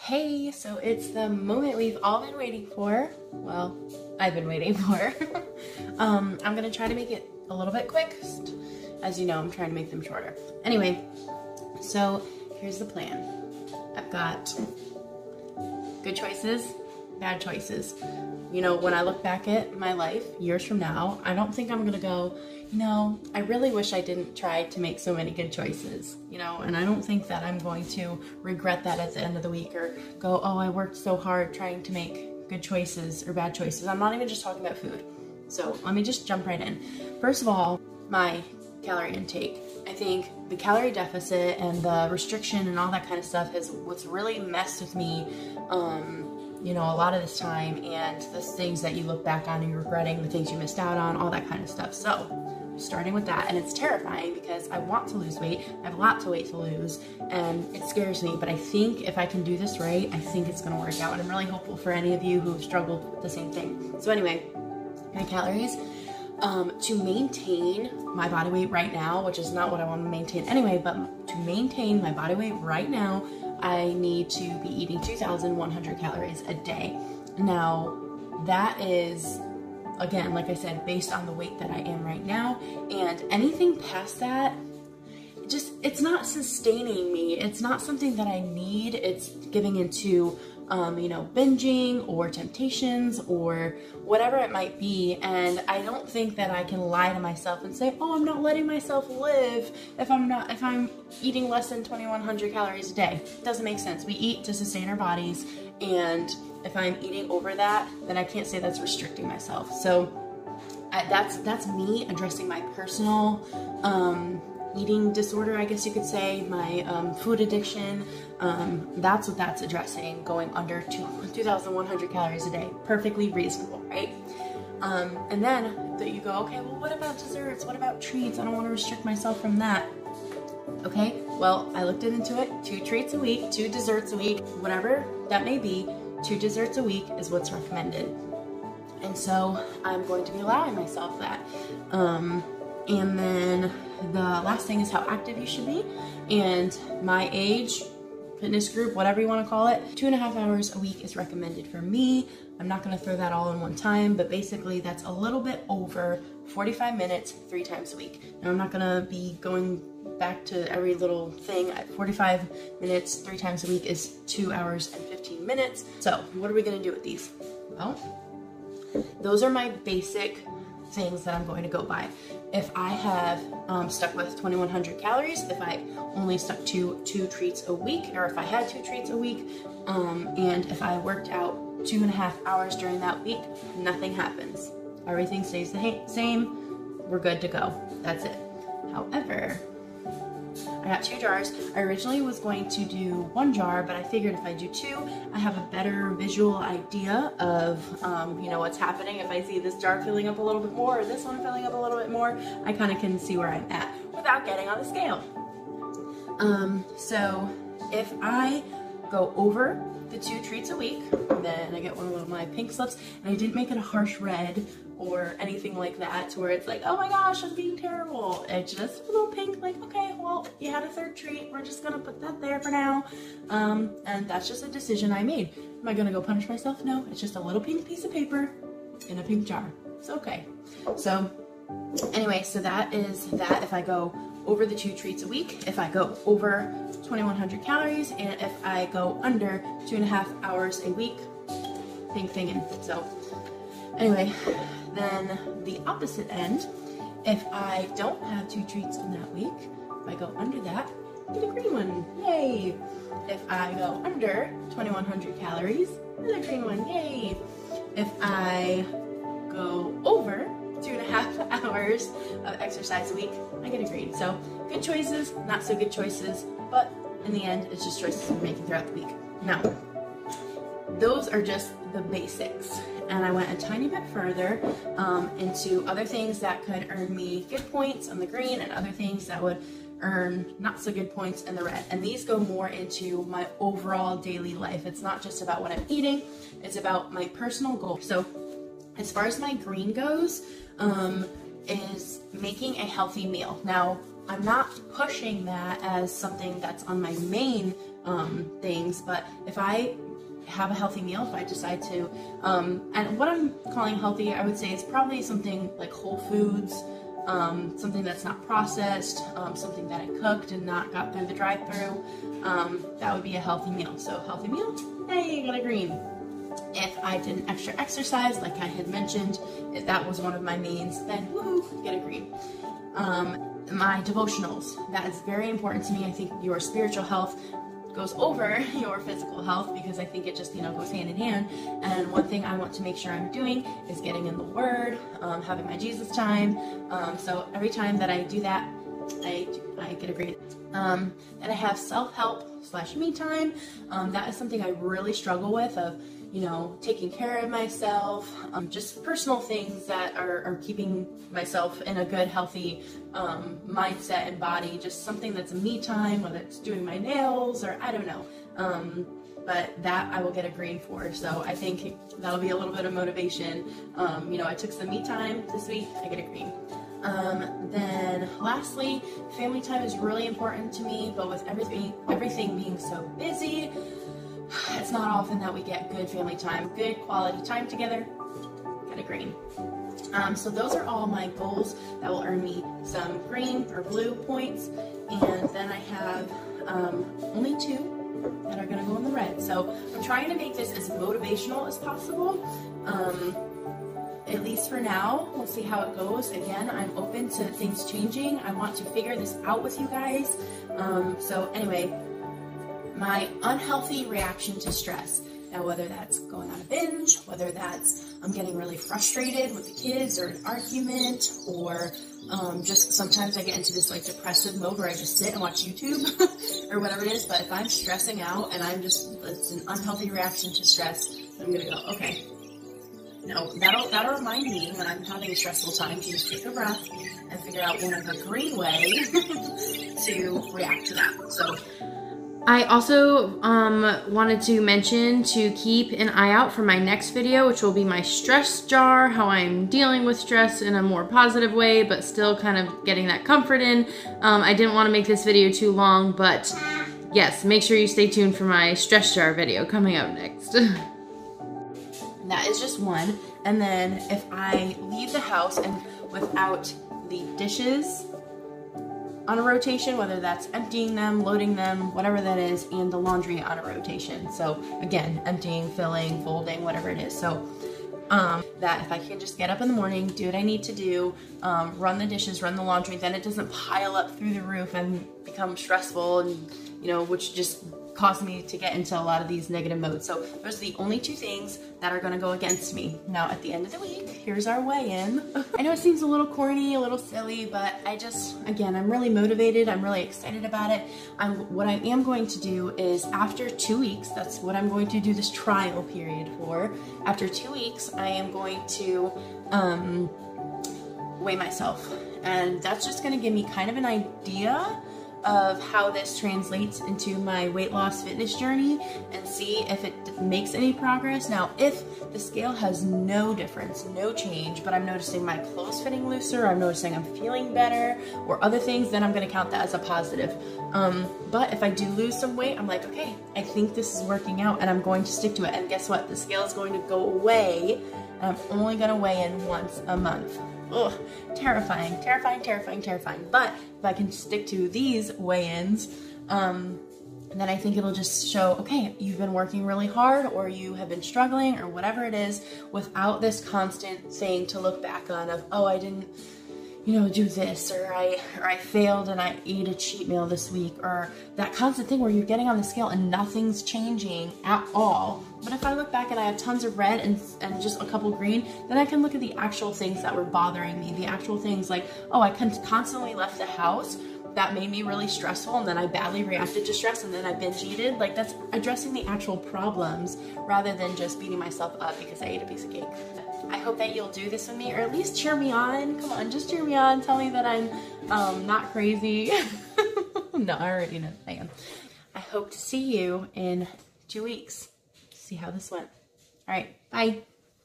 Hey, so it's the moment we've all been waiting for. Well, I've been waiting for. I'm gonna try to make it a little bit quick. As you know, I'm trying to make them shorter. Anyway, so here's the plan. I've got good choices, bad choices. You know, when I look back at my life years from now, I don't think I'm gonna go, you know, I really wish I didn't try to make so many good choices, you know, and I don't think that I'm going to regret that at the end of the week or go, oh, I worked so hard trying to make good choices or bad choices. I'm not even just talking about food. So let me just jump right in. First of all, my calorie intake. I think the calorie deficit and the restriction and all that kind of stuff is what's really messed with me, you know, a lot of this time, and the things that you look back on and you're regretting, the things you missed out on, all that kind of stuff. So starting with that, and it's terrifying because I want to lose weight. I have a lot to weight to lose, and it scares me, but I think if I can do this right, I think it's gonna work out, and I'm really hopeful for any of you who have struggled with the same thing. So anyway, my calories, to maintain my body weight right now, which is not what I want to maintain anyway, but to maintain my body weight right now, I need to be eating 2,100 calories a day. Now, that is, again, like I said, based on the weight that I am right now, and anything past that, it's not sustaining me. It's not something that I need. It's giving into, you know, binging or temptations or whatever it might be. And I don't think that I can lie to myself and say, oh, I'm not letting myself live if I'm eating less than 2,100 calories a day. It doesn't make sense. We eat to sustain our bodies, and if I'm eating over that, then I can't say that's restricting myself. So that's me addressing my personal eating disorder, I guess you could say, my food addiction. That's what that's addressing, going under 2,100 calories a day. Perfectly reasonable, right? And then that you go, okay, well, what about desserts? What about treats? I don't want to restrict myself from that. Okay, well, I looked into it. 2 treats a week, 2 desserts a week, whatever that may be, 2 desserts a week is what's recommended. And so I'm going to be allowing myself that. And then the last thing is how active you should be. And my age, fitness group, whatever you want to call it, 2.5 hours a week is recommended for me. I'm not going to throw that all in one time, but basically that's a little bit over 45 minutes 3 times a week. Now, I'm not going to be going back to every little thing. At 45 minutes 3 times a week is 2 hours and 15 minutes. So what are we going to do with these? Well, those are my basic things that I'm going to go by. If I have stuck with 2,100 calories, if I only stuck to 2 treats a week, or if I had 2 treats a week, and if I worked out 2.5 hours during that week, nothing happens. Everything stays the same. We're good to go. That's it. However, I got 2 jars. I originally was going to do 1 jar, but I figured if I do 2, I have a better visual idea of, you know, what's happening. If I see this jar filling up a little bit more, or this one filling up a little bit more, I kind of can see where I'm at without getting on the scale. So if I go over the 2 treats a week, then I get one of my pink slips, and I didn't make it a harsh red or anything like that to where it's like, oh my gosh, I'm being terrible. It's just a little pink, like, okay, well, you had a 3rd treat, we're just gonna put that there for now. And that's just a decision I made. Am I gonna go punish myself? No, it's just a little pink piece of paper in a pink jar. It's okay. So anyway, so that is that. If I go over the 2 treats a week, if I go over 2,100 calories, and if I go under 2.5 hours a week, pink thing in. So anyway, then the opposite end, if I don't have 2 treats in that week, if I go under that, I get a green one, yay! If I go under 2,100 calories, I get a green one, yay! If I go over 2.5 hours of exercise a week, I get a green. So good choices, not so good choices, but in the end, it's just choices we're making throughout the week. Now, those are just the basics. And I went a tiny bit further into other things that could earn me good points on the green and other things that would earn not so good points in the red. And these go more into my overall daily life. It's not just about what I'm eating, it's about my personal goal. So as far as my green goes, is making a healthy meal. Now, I'm not pushing that as something that's on my main things. But if I have a healthy meal, if I decide to, and what I'm calling healthy, I would say is probably something like whole foods, something that's not processed, something that I cooked and not got through the drive-through. That would be a healthy meal. So healthy meal, hey, got a green. If I did an extra exercise, like I had mentioned, if that was one of my mains, then woohoo, get a green. My devotionals, that is very important to me. I think your spiritual health goes over your physical health because I think it just, goes hand in hand. And one thing I want to make sure I'm doing is getting in the Word, having my Jesus time. So every time that I do that, I get a green. And I have self-help / me time. That is something I really struggle with, of taking care of myself, just personal things that are keeping myself in a good, healthy mindset and body, just something that's a me time, whether it's doing my nails or I don't know. But that I will get a green for. So I think that'll be a little bit of motivation. I took some me time this week, I get a green. Then lastly, family time is really important to me, but with everything being so busy, it's not often that we get good family time, good quality time together. Get a green. So those are all my goals that will earn me some green or blue points. And then I have only 2 that are going to go in the red. So I'm trying to make this as motivational as possible. At least for now. We'll see how it goes. Again, I'm open to things changing. I want to figure this out with you guys. So anyway, my unhealthy reaction to stress. Now, whether that's going on a binge, whether that's I'm getting really frustrated with the kids or an argument, or just sometimes I get into this like depressive mode where I just sit and watch YouTube or whatever it is. But if I'm stressing out and it's an unhealthy reaction to stress, I'm gonna go, okay. No, that'll remind me when I'm having a stressful time to just take a breath and figure out one of a green way to react to that. So I also wanted to mention to keep an eye out for my next video, which will be my stress jar, how I'm dealing with stress in a more positive way, but still kind of getting that comfort in. I didn't want to make this video too long, but yes, make sure you stay tuned for my stress jar video coming up next. That is just one. And then if I leave the house and without the dishes on a rotation, whether that's emptying them, loading them, whatever that is, and the laundry on a rotation. So again, emptying, filling, folding, whatever it is. So that if I can just get up in the morning, do what I need to do, run the dishes, run the laundry, then it doesn't pile up through the roof and become stressful and, which just caused me to get into a lot of these negative modes. So those are the only 2 things that are gonna go against me. Now at the end of the week, here's our weigh-in. I know it seems a little corny, a little silly, but again, I'm really motivated. I'm really excited about it. What I am going to do is after 2 weeks, that's what I'm going to do this trial period for. After 2 weeks, I am going to weigh myself. And that's just gonna give me kind of an idea of how this translates into my weight loss fitness journey and see if it makes any progress. Now, if the scale has no difference, no change, but I'm noticing my clothes fitting looser, I'm noticing I'm feeling better, or other things, then I'm gonna count that as a positive. But if I do lose some weight, I'm like, okay, I think this is working out and I'm going to stick to it. And guess what? The scale is going to go away and I'm only gonna weigh in once a month. Ugh, terrifying, terrifying, terrifying, terrifying. But if I can stick to these weigh-ins, then I think it'll just show, okay, you've been working really hard or you have been struggling or whatever it is, without this constant thing to look back on of, oh, I didn't, do this, or I failed and I ate a cheat meal this week, or that constant thing where you're getting on the scale and nothing's changing at all. But if I look back and I have tons of red and just a couple green, then I can look at the actual things that were bothering me, the actual things like, oh, I constantly left the house. That made me really stressful, and then I badly reacted to stress, and then I binge eated. Like, that's addressing the actual problems rather than just beating myself up because I ate a piece of cake. I hope that you'll do this with me, or at least cheer me on. Come on, just cheer me on. Tell me that I'm not crazy. No, I already know I am. I hope to see you in 2 weeks. See how this went. All right, bye.